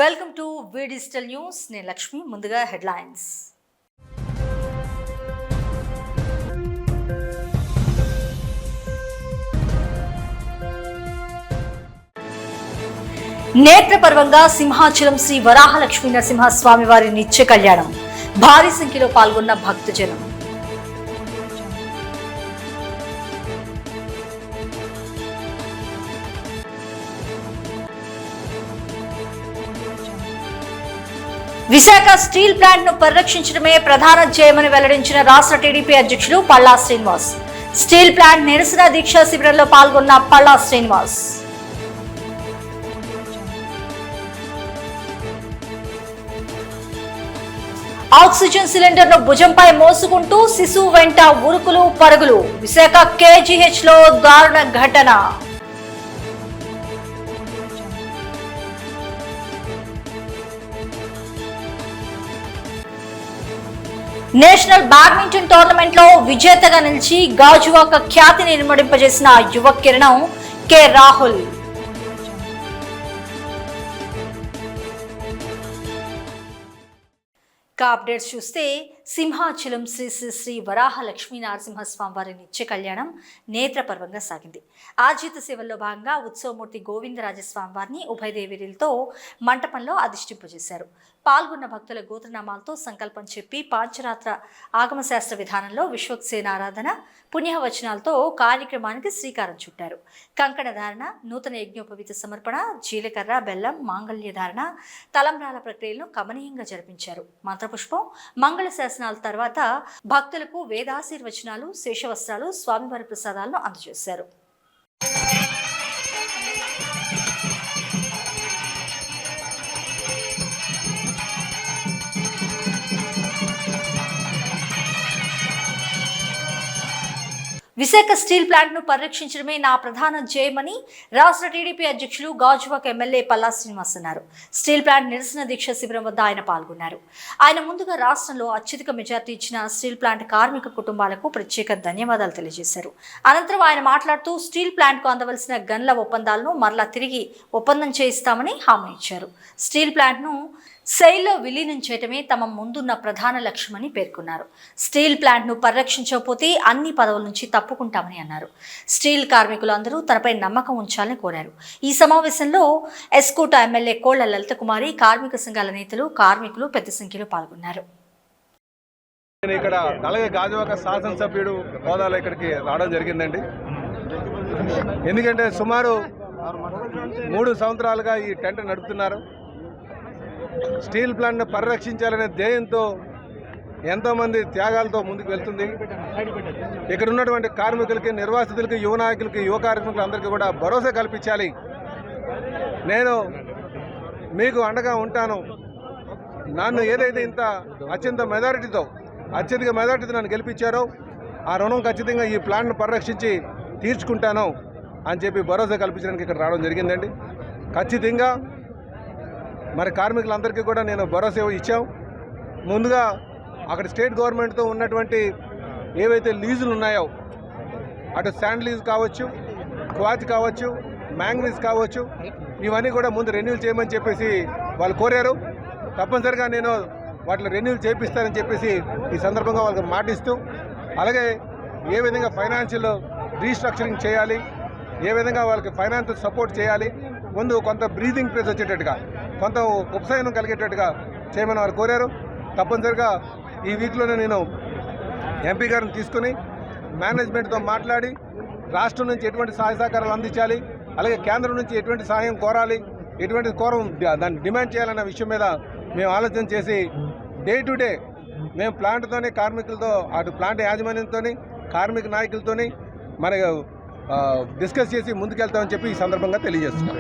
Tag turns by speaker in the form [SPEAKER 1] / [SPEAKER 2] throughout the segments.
[SPEAKER 1] Welcome to V digital news. నేను లక్ష్మి. ముందుగా headlines. నేత్రపర్వంగా సింహాచలం శ్రీ వరాహలక్ష్మీ నరసింహస్వామి వారి నిత్య కళ్యాణం. భారీ సంఖ్యలో పాల్గొన్న భక్తజనం. విశాఖ స్టీల్ ప్లాంట్ ను పరిరక్షించడమే ప్రధాన ధ్యేయమని వెల్లడించిన రాష్ట్ర టీడీపీ అధ్యక్షులు పల్లా శ్రీనివాస్. స్టీల్ ప్లాంట్ నిరసన దీక్షా శిబిరంలో పాల్గొన్న పల్లా శ్రీనివాస్. ఆక్సిజన్ సిలిండర్ ను భుజంపై మోసుకుంటూ శిశువు వెంట ఉరుకులు పరుగులు. విశాఖ కేజీహెచ్ లో దారుణ ఘటన. నేషనల్ బ్యాడ్మింటన్ టోర్నమెంట్ లో విజేతగా నిలిచి గాజువాక ఖ్యాతిని నిర్మడింపజేసిన యువ కిరణం కె రాహుల్. అప్డేట్స్ చూస్తే సింహాచలం శ్రీ శ్రీ శ్రీ వరాహ లక్ష్మీ నరసింహస్వామి వారి నిత్య కళ్యాణం నేత్రపర్వంగా సాగింది. ఆర్జిత సేవల్లో భాగంగా ఉత్సవమూర్తి గోవిందరాజస్వామి వారిని ఉభయదేవిరిలతో మంటపంలో అధిష్ఠింపజేశారు. పాల్గొన్న భక్తుల గోత్రనామాలతో సంకల్పం చెప్పి పాంచరాత్ర ఆగమశాస్త్ర విధానంలో విశ్వక్సేన ఆరాధన పుణ్యవచనాలతో కార్యక్రమానికి శ్రీకారం చుట్టారు. కంకణ ధారణ, నూతన యజ్ఞోపవీత సమర్పణ, జీలకర్ర, బెల్లం, మాంగళ్య ధారణ, తలంబ్రాల ప్రక్రియలను కమనీయంగా జరిపించారు. మంత్రపుష్పం, మంగళ శాసనాల తర్వాత భక్తులకు వేదాశీర్వచనాలు, శేషవస్త్రాలు, స్వామివారి ప్రసాదాలను అందజేశారు. విశాఖ స్టీల్ ప్లాంట్ ను పరిరక్షించడమే నా ప్రధాన ధ్యేయమని రాష్ట్ర టీడీపీ అధ్యక్షులు గాజువాక ఎమ్మెల్యే పల్లా శ్రీనివాస్ అన్నారు. స్టీల్ ప్లాంట్ నిరసన దీక్ష శిబిరం వద్ద ఆయన పాల్గొన్నారు. ఆయన ముందుగా రాష్ట్రంలో అత్యధిక మెజార్టీ ఇచ్చిన స్టీల్ ప్లాంట్ కార్మిక కుటుంబాలకు ప్రత్యేక ధన్యవాదాలు తెలియజేశారు. అనంతరం ఆయన మాట్లాడుతూ స్టీల్ ప్లాంట్ కు అందవలసిన గన్ల ఒప్పందాలను మరలా తిరిగి ఒప్పందం చేయిస్తామని హామీ ఇచ్చారు. స్టీల్ ప్లాంట్ ను సెయిల్లో విలీనం చేయటమే తమ ముందున్న ప్రధాన లక్ష్యమని పేర్కొన్నారు. స్టీల్ ప్లాంట్ ను పరిరక్షించకపోతే అన్ని పదవుల నుంచి తప్పుకుంటామని అన్నారు. స్టీల్ కార్మికులు అందరూ తనపై నమ్మకం ఉంచాలని కోరారు. ఈ సమావేశంలో ఎస్కోట ఎమ్మెల్యే కోళ్ల లలిత కుమారి, కార్మిక సంఘాల నేతలు, కార్మికులు పెద్ద సంఖ్యలో పాల్గొన్నారు.
[SPEAKER 2] ఇక్కడ అలాగే గాజువాక శాసనసభ్యుడు హోదాలో ఇక్కడికి రావడం జరిగిందండి. ఎందుకంటే సుమారు 3 సంవత్సరాలుగా ఈ టెంట్ నడుపుతున్నారు. స్టీల్ ప్లాంట్ను పరిరక్షించాలనే ధ్యేయంతో ఎంతోమంది త్యాగాలతో ముందుకు వెళ్తుంది. ఇక్కడ ఉన్నటువంటి కార్మికులకి, నిర్వాసితులకి, యువ నాయకులకి, యువ కార్మికులు అందరికీ కూడా భరోసా కల్పించాలి. నేను మీకు అండగా ఉంటాను. నన్ను ఏదైతే ఇంత అత్యధిక మెజారిటీతో నన్ను గెలిపించారో ఆ రుణం ఖచ్చితంగా ఈ ప్లాంట్ను పరిరక్షించి తీర్చుకుంటాను అని చెప్పి భరోసా కల్పించడానికి ఇక్కడ రావడం జరిగిందండి. ఖచ్చితంగా మరి కార్మికులందరికీ కూడా నేను భరోసా ఇచ్చాం. ముందుగా అక్కడ స్టేట్ గవర్నమెంట్తో ఉన్నటువంటి ఏవైతే లీజులు ఉన్నాయో, అటు శాండ్ లీజ్ కావచ్చు, క్వాచ్ కావచ్చు, మ్యాంగనీస్ కావచ్చు, ఇవన్నీ కూడా ముందు రెన్యూల్ చేయమని చెప్పేసి వాళ్ళు కోరారు. తప్పనిసరిగా నేను వాటిని రెన్యూల్ చేపిస్తానని చెప్పేసి ఈ సందర్భంగా వాళ్ళకి మాటిస్తూ, అలాగే ఏ విధంగా ఫైనాన్షియల్ రీస్ట్రక్చరింగ్ చేయాలి, ఏ విధంగా వాళ్ళకి ఫైనాన్షియల్ సపోర్ట్ చేయాలి, ముందు కొంత బ్రీతింగ్ ప్లేస్ వచ్చేటట్టుగా, కొంత ఉపశమనం కలిగేటట్టుగా చేయమని వారు కోరారు. తప్పనిసరిగా ఈ వీక్లోనే నేను ఎంపీ గారిని తీసుకుని మేనేజ్మెంట్తో మాట్లాడి రాష్ట్రం నుంచి ఎటువంటి సహాయ సహకారాలు అందించాలి, అలాగే కేంద్రం నుంచి ఎటువంటి సహాయం కోరాలి, ఎటువంటి దాన్ని డిమాండ్ చేయాలన్న విషయం మీద మేము ఆలోచన చేసి డే టు డే మేము ప్లాంట్తోని, కార్మికులతో, అటు ప్లాంట్ యాజమాన్యంతో, కార్మిక నాయకులతోని మన డిస్కస్ చేసి ముందుకెళ్తామని చెప్పి ఈ సందర్భంగా తెలియజేస్తున్నాం.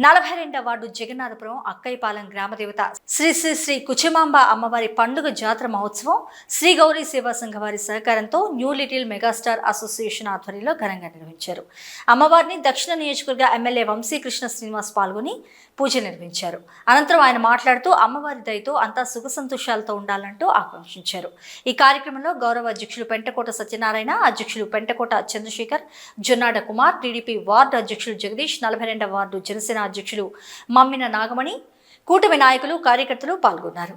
[SPEAKER 1] 42వ వార్డు జగన్నాథపురం అక్కయ్యపాలెం గ్రామదేవత శ్రీ శ్రీ శ్రీ కుచమాంబ అమ్మవారి పండుగ జాతర మహోత్సవం శ్రీ గౌరీ సేవా సంఘ వారి సహకారంతో న్యూ లిటిల్ మెగాస్టార్ అసోసియేషన్ ఆధ్వర్యంలో ఘనంగా నిర్వహించారు. అమ్మవారిని దక్షిణ నియోజకవర్గ ఎమ్మెల్యే వంశీకృష్ణ శ్రీనివాస్ పాల్గొని పూజ నిర్వహించారు. అనంతరం ఆయన మాట్లాడుతూ అమ్మవారి దయతో అంతా సుఖ సంతోషాలతో ఉండాలంటూ ఆకాంక్షించారు. ఈ కార్యక్రమంలో గౌరవ అధ్యక్షులు పెంటకోట సత్యనారాయణ, అధ్యక్షులు పెంటకోట చంద్రశేఖర్, జొన్నాడ కుమార్, టీడీపీ వార్డు అధ్యక్షులు జగదీష్, 42వ వార్డు జనసేన అధ్యక్షులు మమ్మిన నాగమణి, కూటమి నాయకులు, కార్యకర్తలు పాల్గొన్నారు.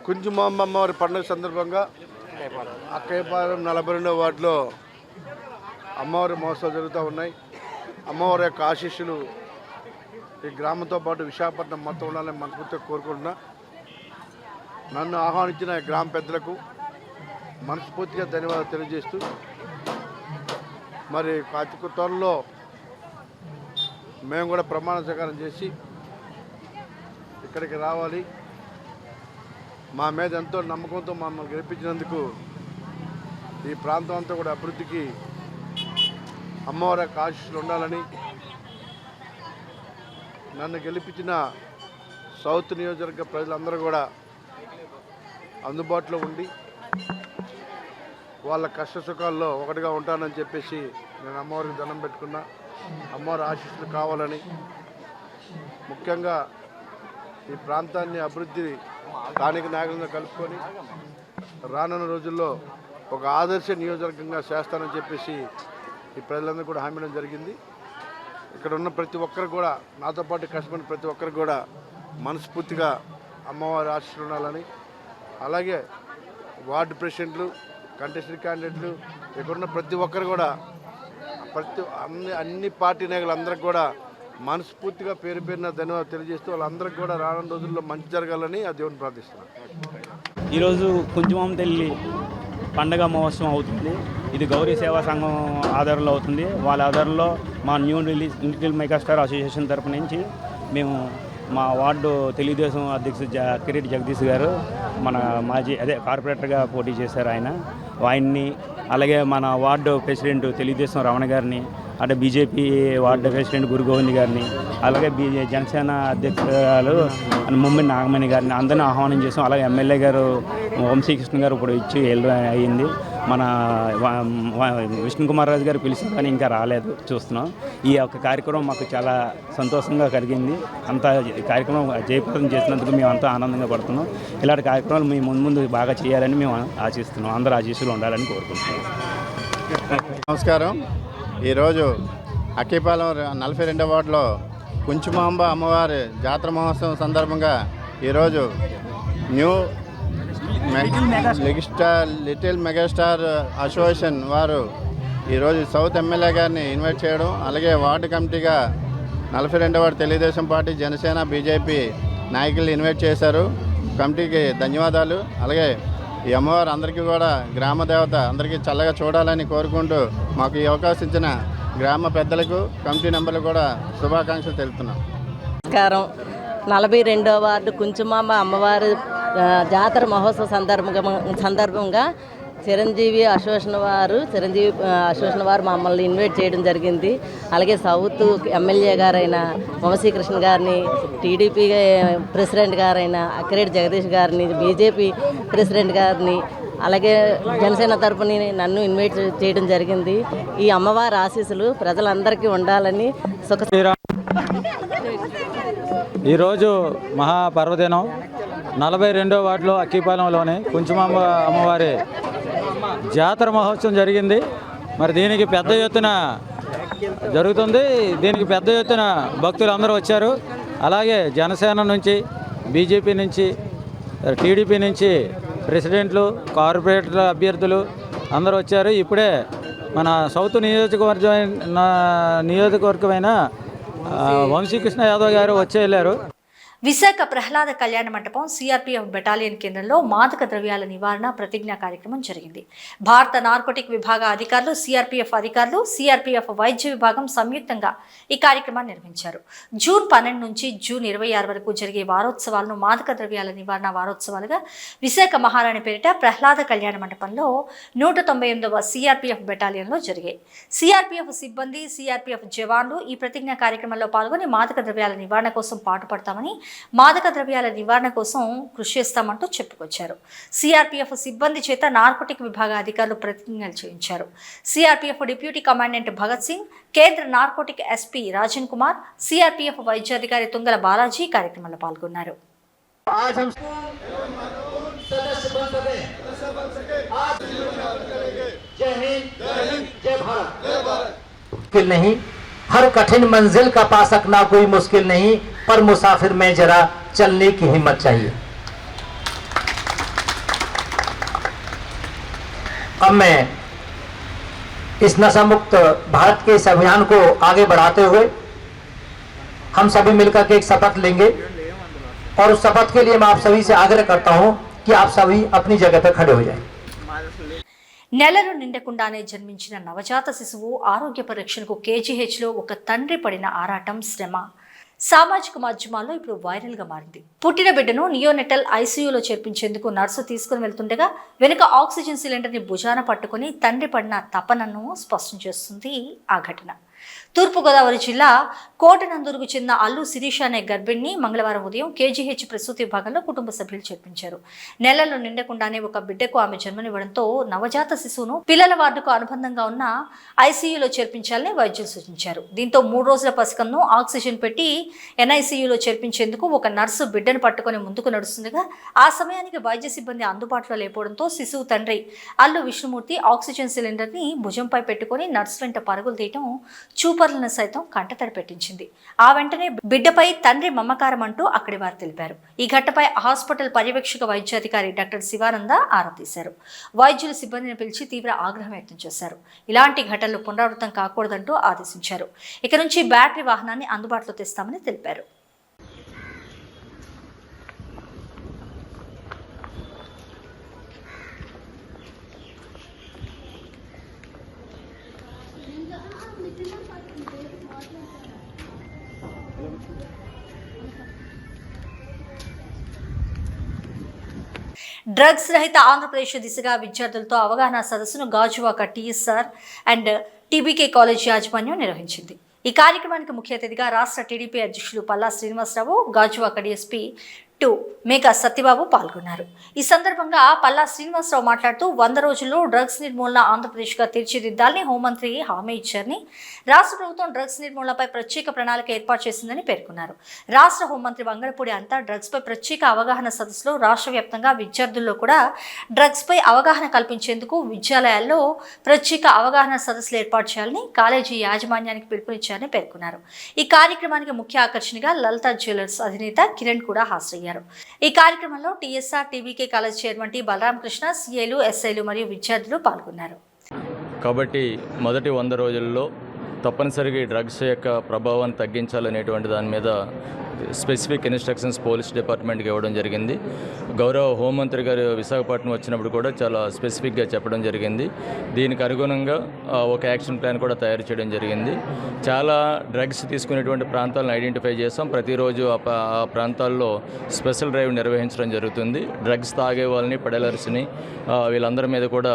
[SPEAKER 2] కుంజుమాంబ అమ్మవారి పండుగ సందర్భంగా అక్కయ్యపాలెం 42వ వార్డులో అమ్మవారి మహోత్సవాలు జరుగుతూ ఉన్నాయి. అమ్మవారి యొక్క ఆశీస్సులు ఈ గ్రామంతో పాటు విశాఖపట్నం మొత్తం ఉండాలని మనస్ఫూర్తిగా కోరుకుంటున్నా. నన్ను ఆహ్వానించిన గ్రామ పెద్దలకు మనస్ఫూర్తిగా ధన్యవాదాలు తెలియజేస్తూ, మరి అతి త్వరలో మేము కూడా ప్రమాణ స్వీకారం చేసి ఇక్కడికి రావాలి. మా మీద ఎంతో నమ్మకంతో మమ్మల్ని గెలిపించినందుకు ఈ ప్రాంతం అంతా కూడా అభివృద్ధికి అమ్మవారి యొక్క ఆశీస్సులు ఉండాలని, నన్ను గెలిపించిన సౌత్ నియోజకవర్గ ప్రజలందరూ కూడా అందుబాటులో ఉండి వాళ్ళ కష్ట సుఖాల్లో ఒకటిగా ఉంటానని చెప్పేసి నేను అమ్మవారికి దండం పెట్టుకున్నా. అమ్మవారి ఆశీస్సులు కావాలని, ముఖ్యంగా ఈ ప్రాంతాన్ని అభివృద్ధి స్థానిక నాయకులను కలుపుకొని రానున్న రోజుల్లో ఒక ఆదర్శ నియోజకవర్గంగా చేస్తానని చెప్పేసి ఈ ప్రజలందరూ కూడా హామీ ఇవ్వడం జరిగింది. ఇక్కడ ఉన్న ప్రతి ఒక్కరు కూడా, నాతో పాటు కష్టపడిన ప్రతి ఒక్కరు కూడా మనస్ఫూర్తిగా అమ్మవారి ఆశీస్సులు ఉండాలని, అలాగే వార్డు ప్రెసిడెంట్లు, కంటెస్టెడ్ క్యాండిడేట్లు, ఇక్కడున్న ప్రతి ఒక్కరు కూడా అన్ని పార్టీ నాయకులందరికీ కూడా మనస్ఫూర్తిగా పేరు పేరున ధన్యవాదాలు తెలియజేస్తూ వాళ్ళందరికీ కూడా రానున్న రోజుల్లో మంచి జరగాలని ఆ దేవుని ప్రార్థిస్తున్నాను.
[SPEAKER 3] ఈరోజు కుంజుమాంబ తల్లి పండగ మహోత్సవం అవుతుంది. ఇది గౌరీ సేవా సంఘం ఆధారంలో అవుతుంది. వాళ్ళ ఆధారంలో మా న్యూ లిటిల్ మెగాస్టార్ అసోసియేషన్ తరపు నుంచి మేము మా వార్డు తెలుగుదేశం అధ్యక్షుడు కిరీటి జగదీష్ గారు మన కార్పొరేటర్గా పోటీ చేశారు. ఆయన్ని అలాగే మన వార్డు ప్రెసిడెంట్ తెలుగుదేశం రమణ గారిని, అంటే బీజేపీ వార్డు ప్రెసిడెంట్ గురుగోవింద్ గారిని, అలాగే జనసేన అధ్యక్షురాలు మమ్మిన నాగమణి గారిని అందరినీ ఆహ్వానం చేసాం. అలాగే ఎమ్మెల్యే గారు వంశీకృష్ణ గారు ఇప్పుడు ఇచ్చి అయ్యింది. మన విష్ణుకుమార్ రాజు గారు పిలిచిన కానీ ఇంకా రాలేదు, చూస్తున్నాం. ఈ యొక్క కార్యక్రమం మాకు చాలా సంతోషంగా కలిగింది. అంతా కార్యక్రమం జయప్రదం చేసినందుకు మేము అంతా ఆనందంగా పడుతున్నాం. ఇలాంటి కార్యక్రమాలు మేము ముందు బాగా చేయాలని మేము ఆశిస్తున్నాం. అందరూ ఆశీస్సులు ఉండాలని కోరుకుంటున్నాం.
[SPEAKER 4] నమస్కారం. ఈరోజు అక్కయ్యపాలెం 42వ వార్డులో కుంచుమాంబ అమ్మవారి జాతర మహోత్సవం సందర్భంగా ఈరోజు న్యూ లిటిల్ మెగాస్టార్ అసోసియేషన్ వారు ఈరోజు సౌత్ ఎమ్మెల్యే గారిని ఇన్వైట్ చేయడం, అలాగే వార్డు కమిటీగా 42వ ward Telugu Desam party, Janasena, BJP నాయకులు ఇన్వైట్ చేశారు. కమిటీకి ధన్యవాదాలు. అలాగే ఈ అమ్మవారు అందరికీ కూడా గ్రామ దేవత, అందరికీ చల్లగా చూడాలని కోరుకుంటూ మాకు ఈ అవకాశం ఇచ్చిన గ్రామ పెద్దలకు, కమిటీ మెంబర్లకు కూడా శుభాకాంక్షలు తెలుపుతున్నాం.
[SPEAKER 5] నమస్కారం. 42వ వార్డు కుంచుమాంబ అమ్మవారి జాతర మహోత్సవ సందర్భంగా చిరంజీవి అసోసియేషన్ వారు మమ్మల్ని ఇన్వైట్ చేయడం జరిగింది. అలాగే సౌత్ ఎమ్మెల్యే గారైన వంశీకృష్ణ గారిని, టీడీపీ ప్రెసిడెంట్ గారైన అక్కిరెడ్డి జగదీష్ గారిని, బీజేపీ ప్రెసిడెంట్ గారిని, అలాగే జనసేన తరపుని నన్ను ఇన్వైట్ చేయడం జరిగింది. ఈ అమ్మవారి ఆశీస్సులు ప్రజలందరికీ ఉండాలని
[SPEAKER 6] ఈరోజు మహాపర్వదినం 42వ వార్డులో అక్కయ్యపాలెంలోని కుంచుమాంబ అమ్మవారి జాతర మహోత్సవం జరిగింది. మరి దీనికి పెద్ద ఎత్తున జరుగుతుంది. దీనికి పెద్ద ఎత్తున భక్తులు అందరూ వచ్చారు. అలాగే జనసేన నుంచి, బీజేపీ నుంచి, టీడీపీ నుంచి ప్రెసిడెంట్లు, కార్పొరేటర్ల అభ్యర్థులు అందరూ వచ్చారు. ఇప్పుడే మన సౌత్ నియోజకవర్గమైన వంశీకృష్ణ యాదవ్ గారు వచ్చి వెళ్ళారు.
[SPEAKER 1] విశాఖ ప్రహ్లాద కళ్యాణ మంటపం సిఆర్పీఎఫ్ బెటాలియన్ కేంద్రంలో మాదక ద్రవ్యాల నివారణ ప్రతిజ్ఞా కార్యక్రమం జరిగింది. భారత నార్కోటిక్ విభాగ అధికారులు, సిఆర్పీఎఫ్ అధికారులు, సిఆర్పీఎఫ్ వైద్య విభాగం సంయుక్తంగా ఈ కార్యక్రమాన్ని నిర్వహించారు. జూన్ 12 నుంచి జూన్ 26 వరకు జరిగే వారోత్సవాలను మాదక ద్రవ్యాల నివారణ వారోత్సవాలుగా విశాఖ మహారాణి పేరిట ప్రహ్లాద కళ్యాణ మంటపంలో 198వ సిఆర్పీఎఫ్ బెటాలియన్లో జరిగాయి. సిఆర్పీఎఫ్ సిబ్బంది, సిఆర్పీఎఫ్ జవాన్లు ఈ ప్రతిజ్ఞా కార్యక్రమంలో పాల్గొని మాదక ద్రవ్యాల నివారణ కోసం పాటుపడతామని, మాదక ద్రవ్యాల నివారణ కోసం కృషి చేస్తామంటూ చెప్పుకొచ్చారు. సిఆర్పీఎఫ్ సిబ్బంది చేత నార్కోటిక్ విభాగ అధికారులు ప్రతిజ్ఞలు చేయించారు. CRPF deputy commandant Bhagat Singh, కేంద్ర narcotic SP Rajan Kumar, CRPF వైద్యాధికారి తుంగల బాలాజీ కార్యక్రమంలో పాల్గొన్నారు.
[SPEAKER 7] आज हम
[SPEAKER 8] सदस्य बन सके। आज जय हिंद, जय भारत।
[SPEAKER 7] मुश्किल नहीं, हर कठिन मंजिल का पा सकना कोई मुश्किल नहीं, पर मुसाफिर में जरा चलने की हिम्मत चाहिए। अब मैं इस नशा मुक्त भारत के इस अभियान को आगे बढ़ाते हुए हम सभी मिलकर के एक शपथ लेंगे और उस शपथ के लिए मैं आप सभी से आग्रह करता हूं कि आप सभी अपनी जगह पर खड़े हो जाएं।
[SPEAKER 1] నెలలు నిండకుండానే జన్మించిన నవజాత శిశువు ఆరోగ్య పరీక్షలకు కేజీహెచ్లో ఒక తండ్రి పడిన ఆరాటం శ్రమ సామాజిక మాధ్యమాల్లో ఇప్పుడు వైరల్గా మారింది. పుట్టిన బిడ్డను నియోనెటల్ ఐసీయూలో చేర్పించేందుకు నర్సు తీసుకుని వెళ్తుండగా వెనుక ఆక్సిజన్ సిలిండర్ని భుజాన పట్టుకుని తండ్రి పడిన తపనను స్పష్టం చేస్తుంది ఆ ఘటన. తూర్పుగోదావరి జిల్లా కోటనందూరుకు చెందిన అల్లు శిరీష అనే గర్భిణిని మంగళవారం ఉదయం కేజీహెచ్ ప్రసూతి విభాగంలో కుటుంబ సభ్యులు చేర్పించారు. నెలలు నిండకుండానే ఒక బిడ్డకు ఆమె జన్మనివ్వడంతో నవజాత శిశువును పిల్లల వార్డుకు అనుబంధంగా ఉన్న ఐసీయూలో చేర్పించాలని వైద్యులు సూచించారు. దీంతో 3 రోజుల పసికంను ఆక్సిజన్ పెట్టి ఎన్ఐసీయూలో చేర్పించేందుకు ఒక నర్సు బిడ్డను పట్టుకుని ముందుకు నడుస్తుండగా ఆ సమయానికి వైద్య సిబ్బంది అందుబాటులో లేకపోవడంతో శిశువు తండ్రి అల్లు విష్ణుమూర్తి ఆక్సిజన్ సిలిండర్ని భుజంపై పెట్టుకుని నర్సు వెంట పరుగులు తీయటం చూపర్లను సైతం కంటతడి పెట్టించింది. ఆ వెంటనే బిడ్డపై తండ్రి మమకారం అంటూ అక్కడి వారు తెలిపారు. ఈ ఘటనపై హాస్పిటల్ పర్యవేక్షక వైద్యాధికారి డాక్టర్ శివానంద ఆరా తీశారు. వైద్యులు సిబ్బందిని పిలిచి తీవ్ర ఆగ్రహం వ్యక్తం చేశారు. ఇలాంటి ఘటనలు పునరావృతం కాకూడదంటూ ఆదేశించారు. ఇక నుంచి బ్యాటరీ వాహనాన్ని అందుబాటులో తెస్తామని తెలిపారు. డ్రగ్స్ రహిత ఆంధ్రప్రదేశ్ దిశగా విద్యార్థులతో అవగాహన సదస్సును Gajuwaka TSR and TBK college యాజమాన్యం నిర్వహించింది. ఈ కార్యక్రమానికి ముఖ్య అతిథిగా రాష్ట్ర టీడీపీ అధ్యక్షులు పల్లా శ్రీనివాసరావు, గాజువాక డీఎస్పీ 2 మేఘా సత్యబాబు పాల్గొన్నారు. ఈ సందర్భంగా పల్లా శ్రీనివాసరావు మాట్లాడుతూ 100 రోజుల్లో డ్రగ్స్ నిర్మూలన ఆంధ్రప్రదేశ్గా తీర్చిదిద్దాలని హోంమంత్రి హామీ ఇచ్చారని, రాష్ట్ర ప్రభుత్వం డ్రగ్స్ నిర్మూలనపై ప్రత్యేక ప్రణాళిక ఏర్పాటు చేసిందని పేర్కొన్నారు. రాష్ట్ర హోంమంత్రి వంగలపూడి అంతా డ్రగ్స్పై ప్రత్యేక అవగాహన సదస్సులో రాష్ట్ర వ్యాప్తంగా విద్యార్థుల్లో కూడా డ్రగ్స్పై అవగాహన కల్పించేందుకు విద్యాలయాల్లో ప్రత్యేక అవగాహన సదస్సులు ఏర్పాటు చేయాలని కాలేజీ యాజమాన్యానికి పిలుపునిచ్చారని పేర్కొన్నారు. ఈ కార్యక్రమానికి ముఖ్య ఆకర్షణగా లలిత జ్యువెలర్స్ అధినేత కిరణ్ కూడా హాజరయ్యారు. ఈ కార్యక్రమంలో TSR TBK college chairman T Balaramakrishna, సీఏలు, ఎస్ఐలు మరియు విద్యార్థులు పాల్గొన్నారు.
[SPEAKER 9] కాబట్టి మొదటి 100 రోజుల్లో తప్పనిసరిగా ఈ డ్రగ్స్ యొక్క ప్రభావాన్ని తగ్గించాలనేటువంటి దాని మీద స్పెసిఫిక్ ఇన్స్ట్రక్షన్స్ పోలీస్ డిపార్ట్మెంట్కి ఇవ్వడం జరిగింది. గౌరవ హోంమంత్రి గారు విశాఖపట్నం వచ్చినప్పుడు కూడా చాలా స్పెసిఫిక్గా చెప్పడం జరిగింది. దీనికి అనుగుణంగా ఒక యాక్షన్ ప్లాన్ కూడా తయారు చేయడం జరిగింది. చాలా డ్రగ్స్ తీసుకునేటువంటి ప్రాంతాలను ఐడెంటిఫై చేస్తాం. ప్రతిరోజు ఆ ప్రాంతాల్లో స్పెషల్ డ్రైవ్ నిర్వహించడం జరుగుతుంది. డ్రగ్స్ తాగే వాళ్ళని, పెడలర్స్ని వీళ్ళందరి మీద కూడా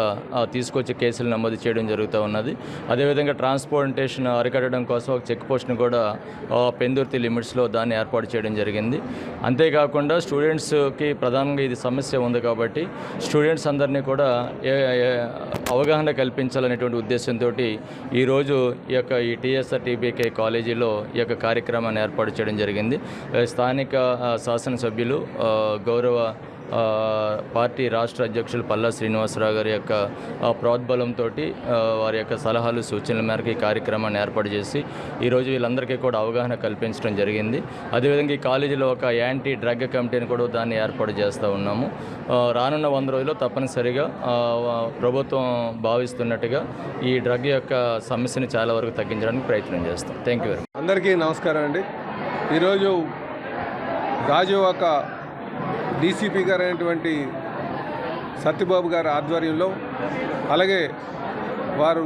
[SPEAKER 9] తీసుకొచ్చి కేసులు నమోదు చేయడం జరుగుతూ ఉన్నది. అదేవిధంగా ట్రాన్స్పోర్టేషన్ అరికట్టడం కోసం ఒక చెక్ పోస్ట్ని కూడా పెందుర్తి లిమిట్స్లో దాన్ని ఏర్పాటు చేయడం జరిగింది. అంతేకాకుండా స్టూడెంట్స్కి ప్రధానంగా ఇది సమస్య ఉంది కాబట్టి స్టూడెంట్స్ అందరినీ కూడా అవగాహన కల్పించాలనేటువంటి ఉద్దేశంతో ఈరోజు ఈ టీఎస్ఆర్ టీబీకే కాలేజీలో ఈ యొక్క కార్యక్రమాన్ని ఏర్పాటు చేయడం జరిగింది. స్థానిక శాసనసభ్యులు గౌరవ పార్టీ రాష్ట్ర అధ్యక్షులు పల్లా శ్రీనివాసరావు గారి యొక్క ప్రోద్బలంతో వారి యొక్క సలహాలు, సూచనల మేరకు ఈ కార్యక్రమాన్ని ఏర్పాటు చేసి ఈరోజు వీళ్ళందరికీ కూడా అవగాహన కల్పించడం జరిగింది. అదేవిధంగా ఈ కాలేజీలో ఒక యాంటీ డ్రగ్ కమిటీని కూడా దాన్ని ఏర్పాటు చేస్తూ ఉన్నాము. రానున్న 100 రోజుల్లో తప్పనిసరిగా ప్రభుత్వం భావిస్తున్నట్టుగా ఈ డ్రగ్ యొక్క సమస్యని చాలా వరకు తగ్గించడానికి ప్రయత్నం చేస్తాం. Thank you.
[SPEAKER 2] అందరికీ నమస్కారం అండి. ఈరోజు గాజువాక డీసీపీ గారు అయినటువంటి సత్యబాబు గారి ఆధ్వర్యంలో, అలాగే వారు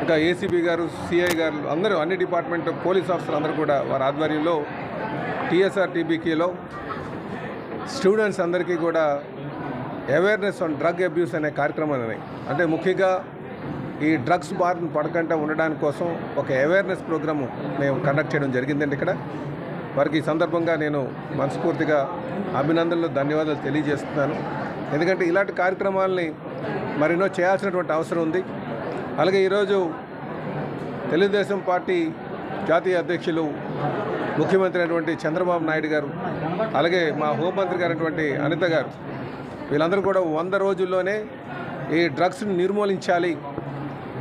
[SPEAKER 2] ఇంకా ఏసీపీ గారు, సిఐ గారు అందరూ, అన్ని డిపార్ట్మెంట్ పోలీస్ ఆఫీసర్లు అందరూ కూడా వారి ఆధ్వర్యంలో టీఎస్ఆర్ టీబీకేలో స్టూడెంట్స్ అందరికీ కూడా అవేర్నెస్ ఆన్ డ్రగ్ అబ్యూస్ అనే కార్యక్రమాన్ని, అంటే ముఖ్యంగా ఈ డ్రగ్స్ బారిన పడకుండా ఉండడానికి కోసం ఒక అవేర్నెస్ ప్రోగ్రాము మేము కండక్ట్ చేయడం జరిగిందండి. ఇక్కడ వారికి ఈ సందర్భంగా నేను మనస్ఫూర్తిగా అభినందనలు, ధన్యవాదాలు తెలియజేస్తున్నాను. ఎందుకంటే ఇలాంటి కార్యక్రమాలని మరెన్నో చేయాల్సినటువంటి అవసరం ఉంది. అలాగే ఈరోజు తెలుగుదేశం పార్టీ జాతీయ అధ్యక్షులు ముఖ్యమంత్రి అయినటువంటి చంద్రబాబు నాయుడు గారు, అలాగే మా హోంమంత్రి గారైనటువంటి అనిత గారు, వీళ్ళందరూ కూడా 100 రోజుల్లోనే ఈ డ్రగ్స్ని నిర్మూలించాలి,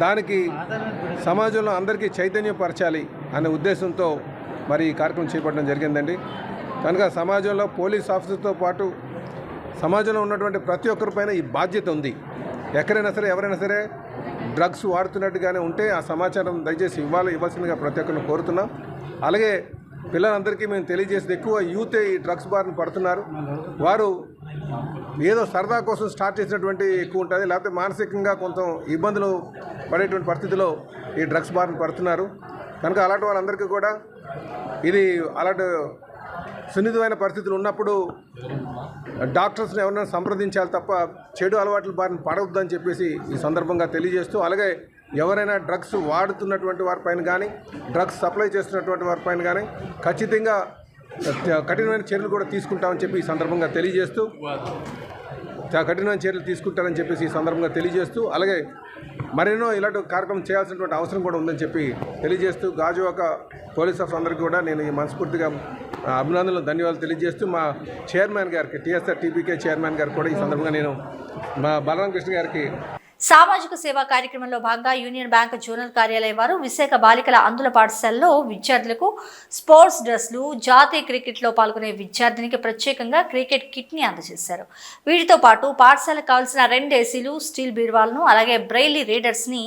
[SPEAKER 2] దానికి సమాజంలో అందరికీ చైతన్యపరచాలి అనే ఉద్దేశంతో మరి ఈ కార్యక్రమం చేపట్టడం జరిగిందండి. కనుక సమాజంలో పోలీస్ ఆఫీసర్తో పాటు సమాజంలో ఉన్నటువంటి ప్రతి ఒక్కరిపైన ఈ బాధ్యత ఉంది. ఎక్కడైనా సరే ఎవరైనా సరే డ్రగ్స్ వాడుతున్నట్టుగానే ఉంటే ఆ సమాచారం దయచేసి ఇవ్వాల్సిందిగా ప్రతి ఒక్కరిని కోరుతున్నాం. అలాగే పిల్లలందరికీ మేము తెలియజేసేది, ఎక్కువ యూతే ఈ డ్రగ్స్ బారిన పడుతున్నారు. వారు ఏదో సరదా కోసం స్టార్ట్ చేసినటువంటి ఎక్కువ ఉంటుంది, లేకపోతే మానసికంగా కొంత ఇబ్బందులు పడేటువంటి పరిస్థితిలో ఈ డ్రగ్స్ బారిన పడుతున్నారు. కనుక అలాంటి వాళ్ళందరికీ కూడా ఇది అలాంటి సున్నితమైన పరిస్థితులు ఉన్నప్పుడు డాక్టర్స్ని ఎవరైనా సంప్రదించాలి తప్ప చెడు అలవాట్ల బారిన పడవద్దని చెప్పేసి ఈ సందర్భంగా తెలియజేస్తూ, అలాగే ఎవరైనా డ్రగ్స్ వాడుతున్నటువంటి వారిపైన కానీ డ్రగ్స్ సప్లై చేస్తున్నటువంటి వారిపైన కానీ ఖచ్చితంగా కఠినమైన చర్యలు కూడా తీసుకుంటామని చెప్పి ఈ సందర్భంగా తెలియజేస్తూ, కఠినమైన చర్యలు తీసుకుంటారని చెప్పేసి ఈ సందర్భంగా తెలియజేస్తూ, అలాగే మరెన్నో ఇలాంటి కార్యక్రమం చేయాల్సినటువంటి అవసరం కూడా ఉందని చెప్పి తెలియజేస్తూ, గాజువాక పోలీస్ ఆఫీసర్ అందరికీ కూడా నేను ఈ మనస్ఫూర్తిగా అభినందనలు, ధన్యవాదాలు తెలియజేస్తూ, మా చైర్మన్ గారికి, టీఎస్ఆర్ టీపీకే చైర్మన్ గారికి కూడా ఈ సందర్భంగా నేను మా బలరామకృష్ణ గారికి.
[SPEAKER 1] సామాజిక సేవా కార్యక్రమంలో భాగంగా యూనియన్ బ్యాంక్ జోనల్ కార్యాలయం వారు విశాఖ బాలికల అందుల పాఠశాలలో విద్యార్థులకు స్పోర్ట్స్ డ్రెస్లు, జాతీయ క్రికెట్లో పాల్గొనే విద్యార్థినికి ప్రత్యేకంగా క్రికెట్ కిట్ని అందజేశారు. వీటితో పాటు పాఠశాలకు కావాల్సిన 2 ఏసీలు, స్టీల్ బీరువాలను, అలాగే బ్రెయిలీ రీడర్స్ని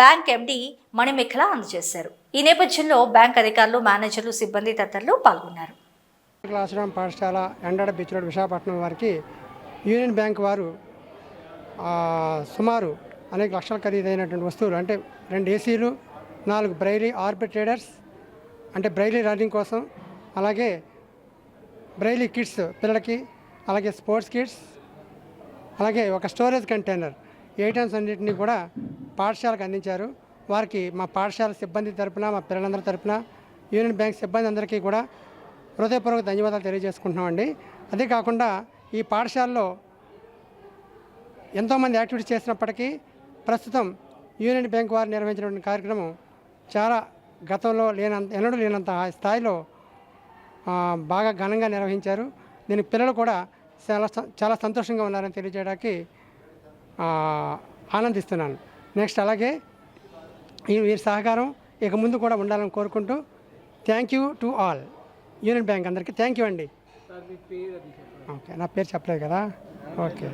[SPEAKER 1] బ్యాంక్ ఎండీ మణిమేఖల అందజేశారు. ఈ నేపథ్యంలో బ్యాంక్ అధికారులు, మేనేజర్లు, సిబ్బంది తదితరులు పాల్గొన్నారు.
[SPEAKER 10] ఆశ్రమం పాఠశాల ఎండాడ బీచ్ రోడ్ విశాఖపట్నం వారికి యూనియన్ బ్యాంక్ వారు సుమారు అనేక లక్షల ఖరీదైనటువంటి వస్తువులు, అంటే 2 ఏసీలు, 4 బ్రైలీ ఆర్బిట్ రీడర్స్, అంటే బ్రైలీ రన్నింగ్ కోసం, అలాగే బ్రైలీ కిట్స్ పిల్లలకి, అలాగే స్పోర్ట్స్ కిట్స్, అలాగే ఒక స్టోరేజ్ కంటైనర్, ఈ ఐటమ్స్ అన్నింటినీ కూడా పాఠశాలకు అందించారు. వారికి మా పాఠశాల సిబ్బంది తరపున, మా పిల్లలందరి తరపున, యూనియన్ బ్యాంక్ సిబ్బంది అందరికీ కూడా హృదయపూర్వక ధన్యవాదాలు తెలియజేసుకుంటున్నామండి. అదే కాకుండా ఈ పాఠశాలలో ఎంతోమంది యాక్టివిటీస్ చేసినప్పటికీ ప్రస్తుతం యూనియన్ బ్యాంక్ వారు నిర్వహించినటువంటి కార్యక్రమం చాలా గతంలో ఎన్నడూ లేనంత స్థాయిలో బాగా ఘనంగా నిర్వహించారు. దీనికి పిల్లలు కూడా చాలా సంతోషంగా ఉన్నారని తెలియజేయడానికి ఆనందిస్తున్నాను. నెక్స్ట్ అలాగే వీరి సహకారం ఇక ముందు కూడా ఉండాలని కోరుకుంటూ, thank you to all union bank అందరికీ థ్యాంక్ యూ అండి. ఓకే, నా పేరు చెప్పలేదు కదా. ఓకే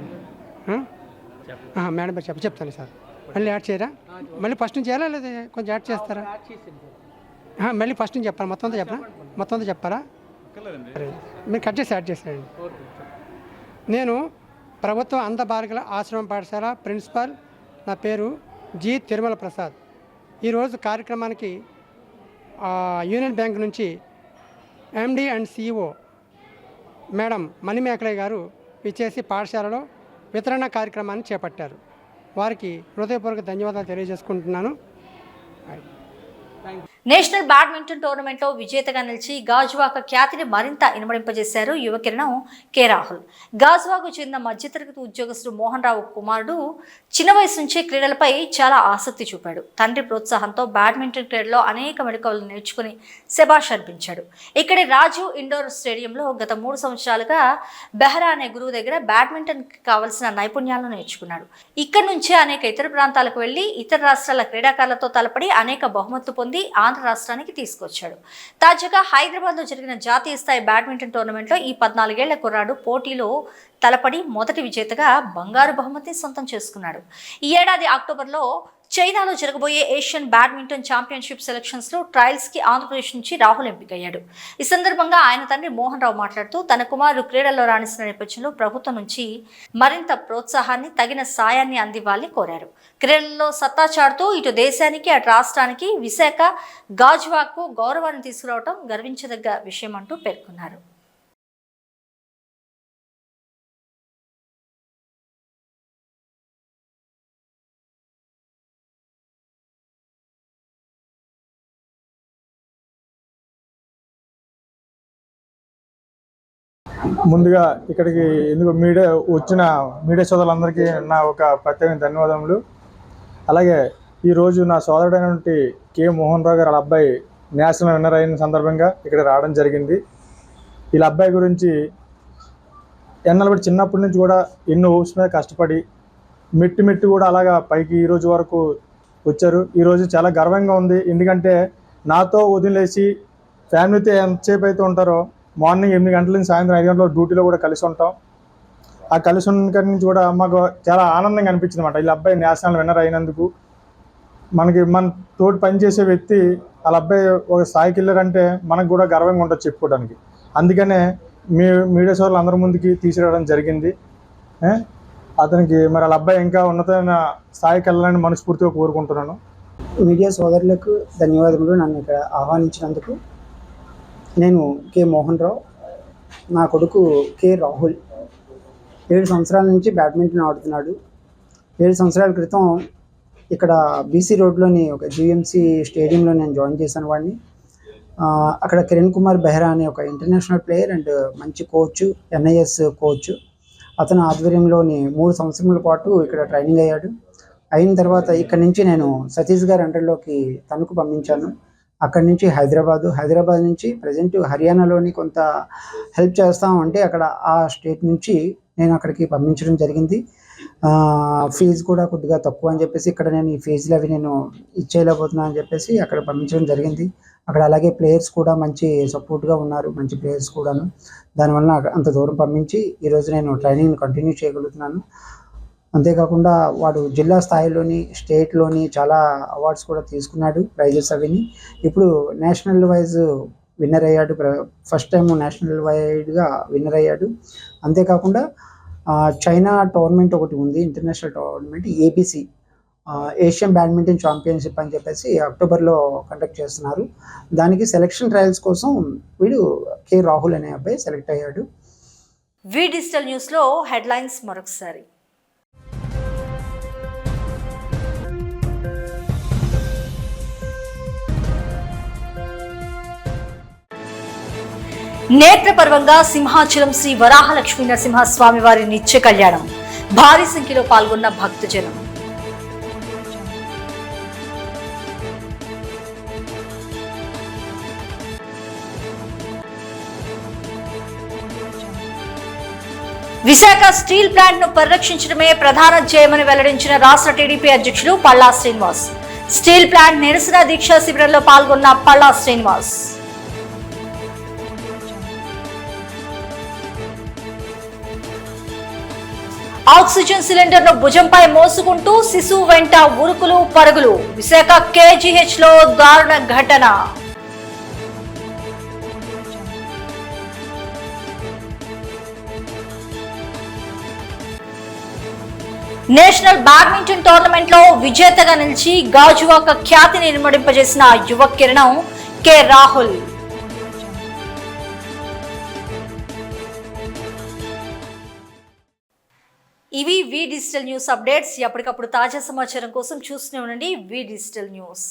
[SPEAKER 10] మేడం పేరు చెప్తాను సార్. మళ్ళీ యాడ్ చేయరా? మళ్ళీ ఫస్ట్ నుంచి చేయాలా లేదా కొంచెం యాడ్ చేస్తారా? మళ్ళీ ఫస్ట్ నుంచి చెప్పారా? మొత్తం అంతా చెప్పారా? మీరు కట్ చేసి యాడ్ చేసేయండి. నేను ప్రభుత్వ అంధ బాలికల ఆశ్రమం పాఠశాల ప్రిన్సిపాల్, నా పేరు జి తిరుమల ప్రసాద్. ఈరోజు కార్యక్రమానికి యూనియన్ బ్యాంక్ నుంచి ఎండి అండ్ సిఇఓ మేడం మణిమేఖలయ్య గారు ఇచ్చేసి పాఠశాలలో వితరణ కార్యక్రమాన్ని చేపట్టారు. వారికి హృదయపూర్వక ధన్యవాదాలు తెలియజేసుకుంటున్నాను.
[SPEAKER 1] నేషనల్ బ్యాడ్మింటన్ టోర్నమెంట్లో విజేతగా నిలిచి గాజువాక ఖ్యాతిని మరింత ఇనుమడింపజేశారు యువకిరణం కె రాహుల్. గాజువాకు చెందిన మధ్యతరగతి ఉద్యోగస్తుడు మోహన్ రావు కుమారుడు చిన్న వయసు నుంచే క్రీడలపై చాలా ఆసక్తి చూపాడు. తండ్రి ప్రోత్సాహంతో బ్యాడ్మింటన్ క్రీడలో అనేక మెళకువలు నేర్చుకుని శభాష్ అనిపించాడు. ఇక్కడి రాజీవ్ ఇండోర్ స్టేడియంలో గత 3 సంవత్సరాలుగా బెహ్రా అనే గురువు దగ్గర బ్యాడ్మింటన్ కావలసిన నైపుణ్యాలను నేర్చుకున్నాడు. ఇక్కడి నుంచే అనేక ఇతర ప్రాంతాలకు వెళ్లి ఇతర రాష్ట్రాల క్రీడాకారులతో తలపడి అనేక బహుమతులు పొంది ఆంధ్ర రాష్ట్రానికి తీసుకొచ్చాడు. తాజాగా హైదరాబాద్లో జరిగిన జాతీయ స్థాయి బ్యాడ్మింటన్ టోర్నమెంట్లో ఈ 14 ఏళ్ల కుర్రాడు పోటీలో తలపడి మొదటి విజేతగా బంగారు బహుమతిని సొంతం చేసుకున్నాడు. ఈ ఏడాది అక్టోబర్లో చైనాలో జరగబోయే ఏషియన్ బ్యాడ్మింటన్ ఛాంపియన్షిప్ సెలక్షన్స్లో ట్రయల్స్కి ఆంధ్రప్రదేశ్ నుంచి రాహుల్ ఎంపికయ్యాడు. ఈ సందర్భంగా ఆయన తండ్రి మోహన్ రావు మాట్లాడుతూ తన కుమారుడు క్రీడల్లో రాణిస్తున్న నేపథ్యంలో ప్రభుత్వం నుంచి మరింత ప్రోత్సాహాన్ని, తగిన సాయాన్ని అందివ్వాలని కోరారు. క్రీడల్లో సత్తా చాటుతూ ఇటు దేశానికి, అటు రాష్ట్రానికి, విశాఖ గాజువాకు గౌరవాన్ని తీసుకురావడం గర్వించదగ్గ విషయం అంటూ పేర్కొన్నారు.
[SPEAKER 11] ముందుగా ఇక్కడికి వచ్చిన మీడియా సోదరులందరికీ నా ఒక ప్రత్యేక ధన్యవాదములు. అలాగే ఈరోజు నా సోదరుడైనటువంటి కె మోహన్ రావు గారు వాళ్ళ అబ్బాయి నేషనల్ విన్నర్ అయిన సందర్భంగా ఇక్కడ రావడం జరిగింది. వీళ్ళ అబ్బాయి గురించి ఎన్నెలబడి చిన్నప్పటి నుంచి కూడా ఎన్నో ఊప్స్ మీద కష్టపడి మెట్టి కూడా అలాగా పైకి ఈరోజు వరకు వచ్చారు. ఈరోజు చాలా గర్వంగా ఉంది. ఎందుకంటే నాతో వదిలేసి ఫ్యామిలీతో ఎంతసేపు అయితే ఉంటారో మార్నింగ్ 8 గంటల నుంచి సాయంత్రం 5 గంటల డ్యూటీలో కూడా కలిసి ఉంటాం. ఆ కలిసి ఉన్న కాడి నుంచి కూడా మాకు చాలా ఆనందంగా అనిపించింది అన్నమాట. వీళ్ళ అబ్బాయి నేషనల్ విన్నర్ అయినందుకు. మన తోటి పనిచేసే వ్యక్తి వాళ్ళ అబ్బాయి ఒక స్థాయికి వెళ్ళారంటే మనకు కూడా గర్వంగా ఉంటుంది చెప్పుకోవడానికి. అందుకనే మీడియా సోదరులు అందరి ముందుకి తీసుకురావడం జరిగింది. అతనికి మరి వాళ్ళ అబ్బాయి ఇంకా ఉన్నతమైన స్థాయికి వెళ్ళాలని మనస్ఫూర్తిగా కోరుకుంటున్నాను.
[SPEAKER 12] మీడియా సోదరులకు ధన్యవాదములు. నన్ను ఇక్కడ ఆహ్వానించినందుకు. నేను కె మోహన్ రావు, నా కొడుకు కె రాహుల్ 7 సంవత్సరాల నుంచి బ్యాడ్మింటన్ ఆడుతున్నాడు. 7 సంవత్సరాల క్రితం ఇక్కడ బీసీ రోడ్లోని ఒక జిఎంసి స్టేడియంలో నేను జాయిన్ చేశాను వాడిని. అక్కడ కిరణ్ కుమార్ బెహ్రా అనే ఒక ఇంటర్నేషనల్ ప్లేయర్ అండ్ మంచి కోచ్, ఎన్ఐఎస్ కోచ్, అతని ఆధ్వర్యంలోని 3 సంవత్సరాల పాటు ఇక్కడ ట్రైనింగ్ అయ్యాడు. అయిన తర్వాత ఇక్కడ నుంచి నేను సతీష్ గారి అండర్లోకి తణుకు పంపించాను. అక్కడి నుంచి హైదరాబాద్ నుంచి ప్రజెంట్ హర్యానాలోని కొంత హెల్ప్ చేస్తామంటే అక్కడ ఆ స్టేట్ నుంచి నేను అక్కడికి పంపించడం జరిగింది. ఫీజు కూడా కొద్దిగా తక్కువ అని చెప్పేసి ఇక్కడ నేను ఈ ఫీజులు అవి నేను ఇచ్చేయలేకపోతున్నాను అని చెప్పేసి అక్కడ పంపించడం జరిగింది. అక్కడ అలాగే ప్లేయర్స్ కూడా మంచి సపోర్ట్గా ఉన్నారు, మంచి ప్లేయర్స్ కూడాను. దానివల్ల అంత దూరం పంపించి ఈరోజు నేను ట్రైనింగ్ కంటిన్యూ చేయగలుగుతున్నాను. అంతేకాకుండా వాడు జిల్లా స్థాయిలోని, స్టేట్లోని చాలా అవార్డ్స్ కూడా తీసుకున్నాడు, ప్రైజెస్ అవిని. ఇప్పుడు నేషనల్ వైజ్ విన్నర్ అయ్యాడు. ఫస్ట్ టైం నేషనల్ వైడ్గా విన్నర్ అయ్యాడు. అంతేకాకుండా చైనా టోర్నమెంట్ ఒకటి ఉంది, international tournament ABC, Asian badminton championship అని చెప్పేసి అక్టోబర్లో కండక్ట్ చేస్తున్నారు. దానికి సెలక్షన్ ట్రయల్స్ కోసం వీడు కె రాహుల్ అనే అబ్బాయి సెలెక్ట్ అయ్యాడు.
[SPEAKER 1] వి డిజిటల్ న్యూస్లో హెడ్లైన్స్ మరొకసారి. నేత్రపర్వంగా సింహాచలం శ్రీ వరాహలక్ష్మీ నరసింహస్వామి వారి నిత్య కళ్యాణం. భారీ సంఖ్యలో పాల్గొన్న భక్తజనం. విశాఖ స్టీల్ ప్లాంట్ ను పరిరక్షించడమే ప్రధాన ధ్యేయమని వెల్లడించిన రాష్ట్ర టీడీపీ అధ్యక్షులు పల్లా శ్రీనివాస్. స్టీల్ ప్లాంట్ నిరసన దీక్ష శిబిరంలో పాల్గొన్న పల్లా శ్రీనివాస్. ఆక్సిజన్ సిలిండర్ ను భుజంపై మోసుకుంటూ శిశువు వెంట ఉరుకులు పరుగులు. విశాఖ కేజీహెచ్ లో దారుణ ఘటన. నేషనల్ బ్యాడ్మింటన్ టోర్నమెంట్ లో విజేతగా నిలిచి గాజువాక ఖ్యాతిని నిర్మడింపజేసిన యువ కిరణం కె రాహుల్. ఇవి వి డిజిటల్ న్యూస్ అప్డేట్స్. ఎప్పటికప్పుడు తాజా సమాచారం కోసం చూస్తూనే ఉండండి వి డిజిటల్ న్యూస్.